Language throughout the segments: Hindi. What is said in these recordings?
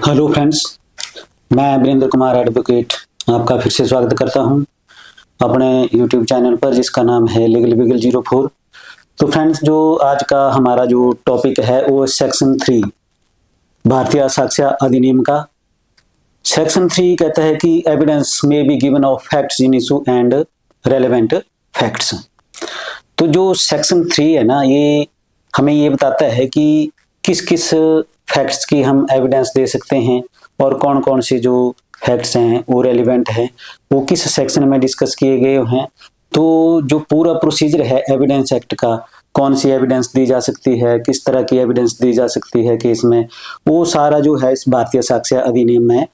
हेलो फ्रेंड्स, मैं वीरेंद्र कुमार एडवोकेट आपका फिर से स्वागत करता हूं अपने यूट्यूब चैनल पर जिसका नाम है लीगल बिगल 04। तो फ्रेंड्स, जो आज का हमारा जो टॉपिक है वो सेक्शन 3 भारतीय साक्ष्य अधिनियम का। सेक्शन 3 कहता है कि एविडेंस में B given of facts in issue and relevant facts. तो जो सेक्शन 3 है ना, ये हमें ये बताता है कि किस किस फैक्ट्स की हम एविडेंस दे सकते हैं और कौन कौन से जो फैक्ट्स हैं वो रेलिवेंट हैं, वो किस सेक्शन में डिस्कस किए गए हैं। तो जो पूरा प्रोसीजर है एविडेंस एक्ट का, कौन सी एविडेंस दी जा सकती है, किस तरह की एविडेंस दी जा सकती है केस में, वो सारा जो है इस भारतीय साक्ष्य अधिनियम में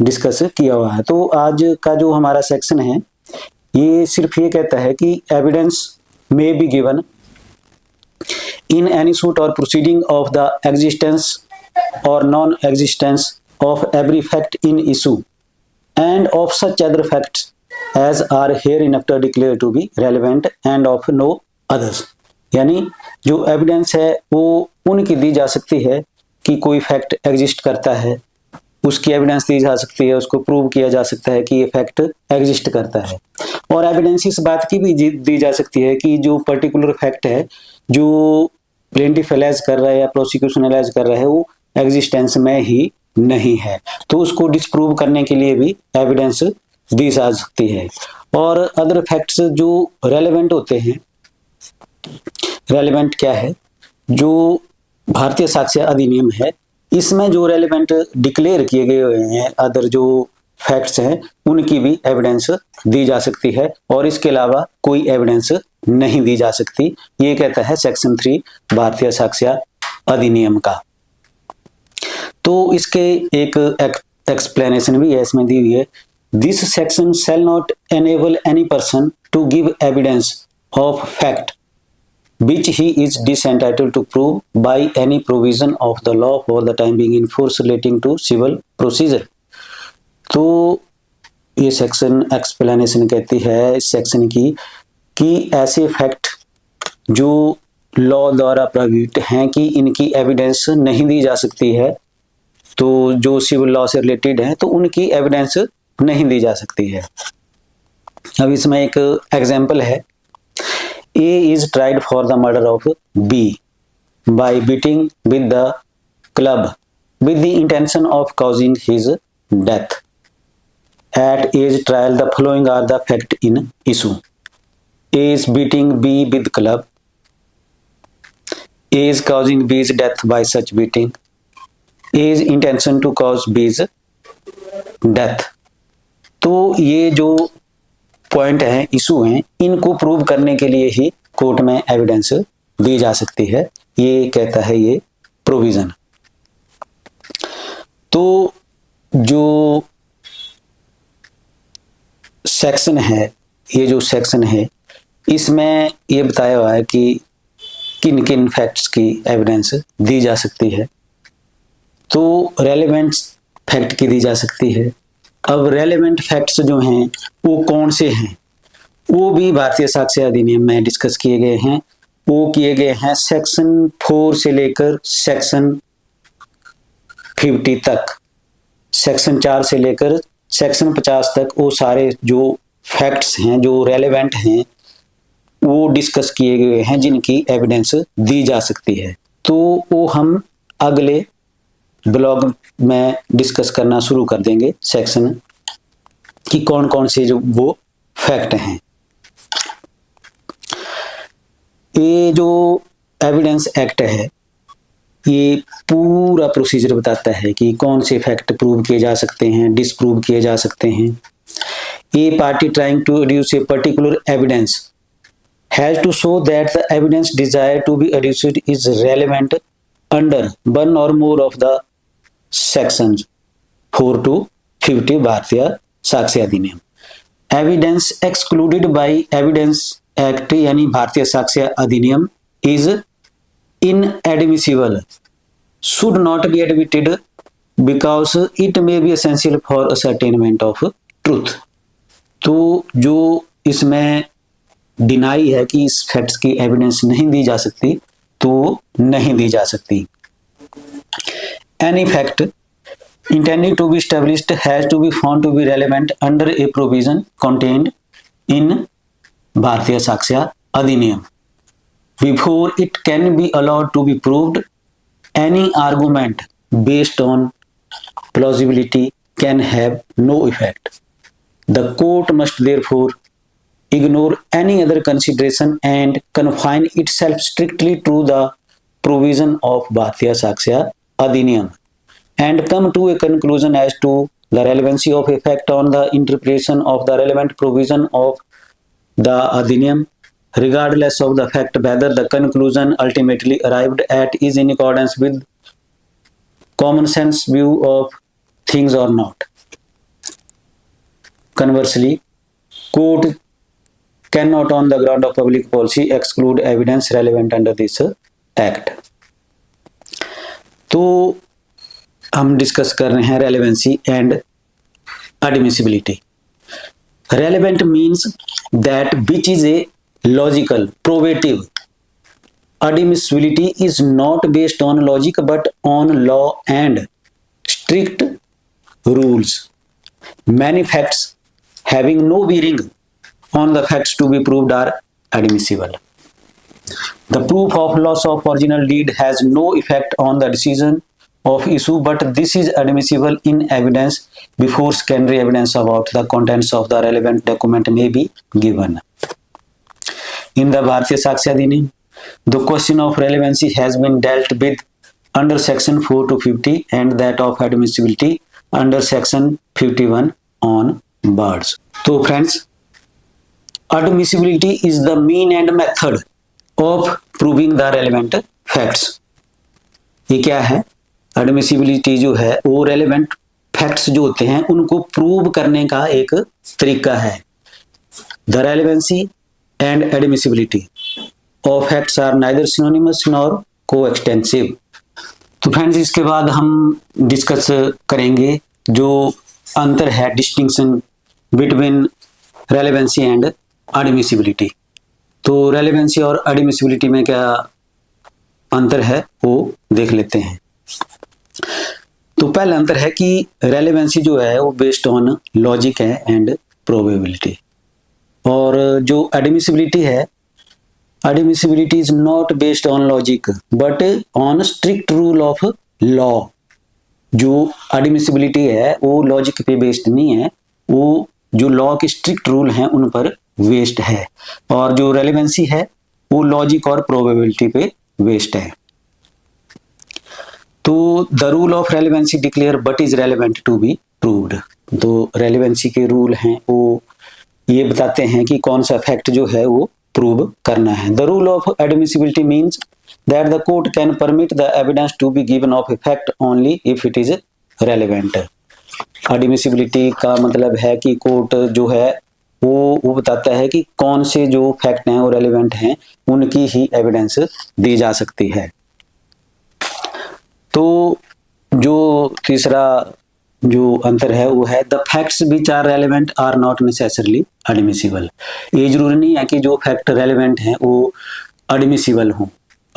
डिस्कस किया हुआ है। तो आज का जो हमारा सेक्शन है ये सिर्फ ये कहता है कि evidence may be given in any suit or proceeding of the existence or non-existence of every fact in issue and of such other facts as are hereinafter declared to be relevant and of no others। यानी जो एविडेंस है वो उनकी दी जा सकती है कि कोई फैक्ट एग्जिस्ट करता है, उसकी एविडेंस दी जा सकती है, उसको प्रूव किया जा सकता है कि ये फैक्ट एग्जिस्ट करता है। और एविडेंस इस बात की भी दी जा सकती है कि जो पर्टिकुलर फैक्ट है जो प्लेंटिफ एलाइज कर रहा है या प्रोसिक्यूशन एलाइज कर रहा है वो एग्जिस्टेंस में ही नहीं है, तो उसको डिस्प्रूव करने के लिए भी एविडेंस दी जा सकती है। और अदर फैक्ट्स जो रेलेवेंट होते हैं, रेलेवेंट क्या है, जो भारतीय साक्ष्य अधिनियम है इसमें जो रेलेवेंट डिक्लेयर किए गए हुए हैं अदर जो फैक्ट्स हैं उनकी भी एविडेंस दी जा सकती है और इसके अलावा कोई एविडेंस नहीं दी जा सकती। ये कहता है सेक्शन 3 भारतीय साक्ष्य अधिनियम का। तो इसके एक एक्सप्लेनेशन भी है इसमें दी हुई है। This section shall not enable any person to give evidence of fact which he is disentitled to prove by any provision of the law for the time being in force relating to civil procedure। तो ये सेक्शन एक्सप्लेनेशन कहती है इस सेक्शन की कि ऐसे फैक्ट जो लॉ द्वारा प्रोहिबिट हैं कि इनकी एविडेंस नहीं दी जा सकती है, तो जो सिविल लॉ से रिलेटेड है तो उनकी एविडेंस नहीं दी जा सकती है। अब इसमें एक एग्जाम्पल है, A is tried for the murder of B by beating with the club with the intention of causing his death। At A's trial, the following are the facts in issue: A is beating B with club, A is causing B's death by such beating, A is intention to cause B's death। तो ये जो पॉइंट है, इशू हैं, इनको प्रूव करने के लिए ही कोर्ट में एविडेंस दी जा सकती है, ये कहता है ये प्रोविजन। तो जो सेक्शन है, ये जो सेक्शन है इसमें ये बताया हुआ है कि किन किन फैक्ट्स की एविडेंस दी जा सकती है। तो रेलेवेंट फैक्ट की दी जा सकती है। अब रेलेवेंट फैक्ट्स जो हैं वो कौन से हैं, वो भी भारतीय साक्ष्य अधिनियम में डिस्कस किए गए हैं। वो किए गए हैं सेक्शन 4 से लेकर सेक्शन 50 तक, सेक्शन 4 से लेकर सेक्शन 50 तक वो सारे जो फैक्ट्स हैं जो रेलेवेंट हैं वो डिस्कस किए गए हैं जिनकी एविडेंस दी जा सकती है। तो वो हम अगले ब्लॉग में डिस्कस करना शुरू कर देंगे सेक्शन कि कौन कौन से जो वो फैक्ट हैं। ये जो एविडेंस एक्ट है ये पूरा प्रोसीजर बताता है कि कौन से फैक्ट प्रूव किए जा सकते हैं, डिसप्रूव किए जा सकते हैं। A party trying to adduce a particular evidence has to show that the evidence desire to be adduced is relevant under one or more of the section 4 to 50 भारतीय साक्ष्य अधिनियम। Evidence excluded by evidence act यानी भारतीय साक्ष्य अधिनियम is inadmissible, should not be admitted because it may be essential for ascertainment of truth. तो जो इसमें डिनाई है कि इस फैक्ट्स की एविडेंस नहीं दी जा सकती तो नहीं दी जा सकती। any fact intending to be established has to be found to be relevant under a provision contained in Bharatiya Sakshya Adhiniyam. Before it can be allowed to be proved, any argument based on plausibility can have no effect. The court must therefore ignore any other consideration and confine itself strictly to the provision of Bharatiya Sakshya Adhiniyam and come to a conclusion as to the relevancy of effect on the interpretation of the relevant provision of the Adhiniyam, regardless of the fact whether the conclusion ultimately arrived at is in accordance with common sense view of things or not. Conversely, court cannot on the ground of public policy exclude evidence relevant under this act. तो हम डिस्कस कर रहे हैं relevancy and admissibility. Relevant means that which is a logical probative. Admissibility is not based on logic but on law and strict rules. Many facts having no bearing on the facts to be proved are admissible. The proof of loss of original deed has no effect on the decision of issue, but this is admissible in evidence before secondary evidence about the contents of the relevant document may be given. In the Bharatiya Sakshya Adhiniyam, the question of relevancy has been dealt with under section 4 to 50 and that of admissibility under section 51 onwards. So friends, admissibility is the mean and method of proving the relevant facts. ये क्या है? एडमिसिबिलिटी जो है वो रेलेवेंट फैक्ट्स जो होते हैं उनको प्रूव करने का एक तरीका है. The relevancy and admissibility of facts are neither synonymous nor coextensive. तो फ्रेंड्स, इसके बाद हम डिस्कस करेंगे जो अंतर है, distinction between relevancy and admissibility. तो रेलेवेंसी और एडमिसिबिलिटी में क्या अंतर है वो देख लेते हैं. तो पहला अंतर है कि रेलेवेंसी जो है वो बेस्ड ऑन लॉजिक है एंड प्रोबेबिलिटी, और जो एडमिसिबिलिटी है, admissibility is not based on logic but on strict rule of law. जो एडमिसिबिलिटी है वो लॉजिक पे बेस्ड नहीं है, वो जो लॉ के स्ट्रिक्ट रूल हैं उन पर बेस्ड है, और जो रेलेवेंसी है वो लॉजिक और प्रोबेबिलिटी पे बेस्ड है. तो the rule of relevancy declare but is relevant to be proved. तो रेलेवेंसी के रूल हैं वो ये बताते हैं कि कौन सा फैक्ट जो है वो प्रूव करना है. The rule of admissibility means that the court can permit the evidence to be given of a fact only if it is relevant. Admissibility का मतलब है कि कोर्ट जो है वो बताता है कि कौन से जो फैक्ट हैं वो रेलेवेंट हैं, उनकी ही एविडेंस दी जा सकती है. तो जो तीसरा जो अंतर है वो है the facts which are relevant are not necessarily admissible. ये जरूरी नहीं है कि जो फैक्ट रेलेवेंट हैं वो एडमिसिबल हों.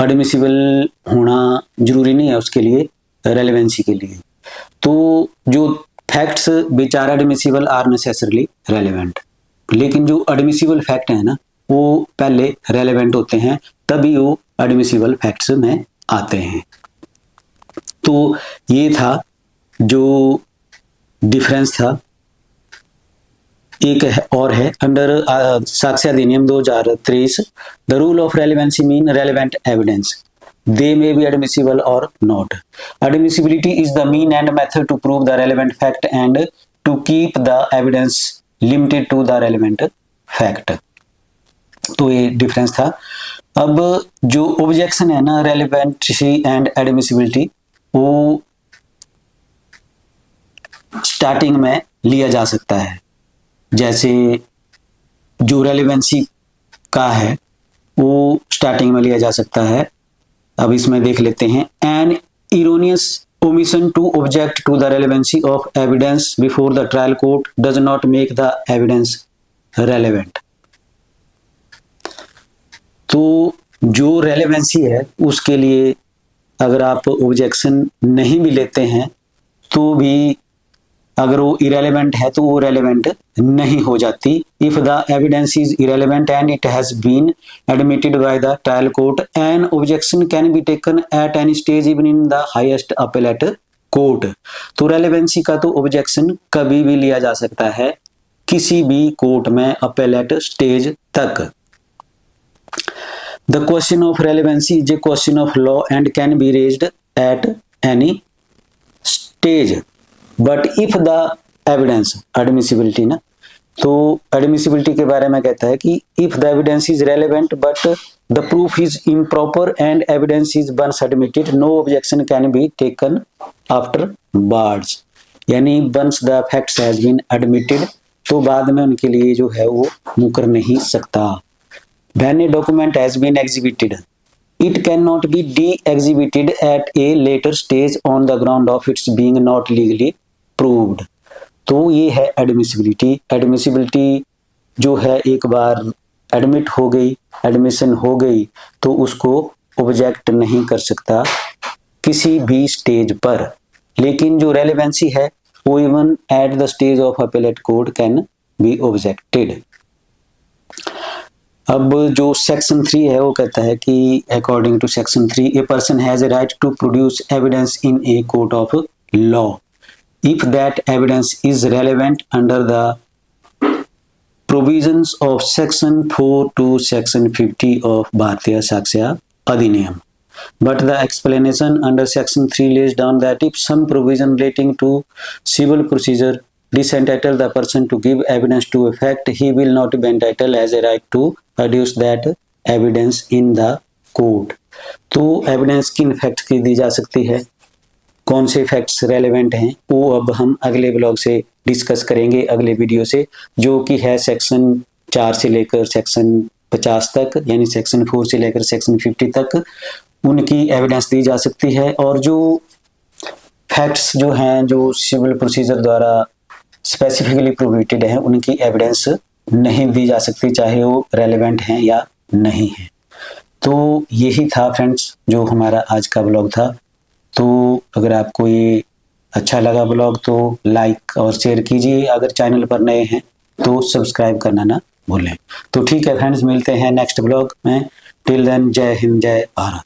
एडमिसिबल होना जरूरी नहीं है उसके लिए, रेलेवेंसी के लिए. तो जो facts which are admissible are necessarily relevant, लेकिन जो एडमिसिबल फैक्ट है ना वो पहले रेलेवेंट होते हैं, तभी वो एडमिसिबल फैक्ट्स में आते हैं. तो ये था जो डिफरेंस था. एक है और है अंडर साक्ष्य अधिनियम 2023, the rule of relevancy mean relevant evidence. They may be admissible or not. Admissibility is the mean and method to prove the relevant fact and to keep the evidence limited to the relevant fact. तो ये डिफरेंस था. अब जो ऑब्जेक्शन है ना रेलेवेंसी एंड एडमिसिबिलिटी, वो स्टार्टिंग में लिया जा सकता है. जैसे जो रेलेवेंसी का है वो स्टार्टिंग में लिया जा सकता है. अब इसमें देख लेते हैं. An erroneous omission to object to the relevancy of evidence before the trial court does not make the evidence relevant. तो जो रेलेवेंसी है उसके लिए अगर आप ऑब्जेक्शन नहीं भी लेते हैं तो भी अगर वो इरेलीवेंट है तो वो रेलेवेंट नहीं हो जाती। If the evidence is irrelevant and it has been admitted by the trial court an objection can be taken at any stage even in the highest appellate court. तो रेलेवेंसी का तो ऑब्जेक्शन कभी भी लिया जा सकता है किसी भी कोर्ट में अपीलेट स्टेज तक। The question of relevancy is a question of law and can be raised at any stage. But if the evidence admissibility ना, तो admissibility के बारे में कहता है कि if the evidence is relevant but the proof is improper and evidence is once admitted, no objection can be taken afterwards. यानी once the facts has been admitted, तो बाद में उनके लिए जो है वो मुकर नहीं सकता। When a document has been exhibited, it cannot be de-exhibited at a later stage on the ground of its being not legally proved. तो ये है एडमिसिबिलिटी। एडमिसिबिलिटी जो है एक बार एडमिट हो गई, एडमिशन हो गई, तो उसको ऑब्जेक्ट नहीं कर सकता किसी भी स्टेज पर। लेकिन जो रेलेवेंसी है वो even at the stage of appellate court can be objected. अब जो सेक्शन 3 है वो कहता है कि according to section 3 a person has a right to produce evidence in a court of law if that evidence is relevant under the provisions of section 4 to section 50 of Bharatiya साक्ष्य अधिनियम। But the explanation under section 3 lays down that if some provision relating to civil procedure disentitle the person to give evidence to a fact, he will not be entitled as a right to produce that evidence in the court. तो एविडेंस किन फैक्ट्स की दी जा सकती है, कौन से फैक्ट्स रेलेवेंट हैं, वो अब हम अगले ब्लॉग से डिस्कस करेंगे, अगले वीडियो से, जो कि है सेक्शन 4 से लेकर सेक्शन 50 तक, यानी सेक्शन 4 से लेकर सेक्शन 50 तक उनकी एविडेंस दी जा सकती है। और जो फैक्ट्स जो हैं जो सिविल प्रोसीजर द्वारा स्पेसिफिकली प्रोहिबिटेड है, उनकी एविडेंस नहीं दी जा सकती, चाहे वो रेलेवेंट हैं या नहीं है। तो यही था फ्रेंड्स जो हमारा आज का ब्लॉग था। तो अगर आपको ये अच्छा लगा ब्लॉग तो लाइक और शेयर कीजिए, अगर चैनल पर नए हैं तो सब्सक्राइब करना ना भूलें। तो ठीक है फ्रेंड्स, मिलते हैं नेक्स्ट ब्लॉग में। टिल देन, जय हिंद, जय भारत।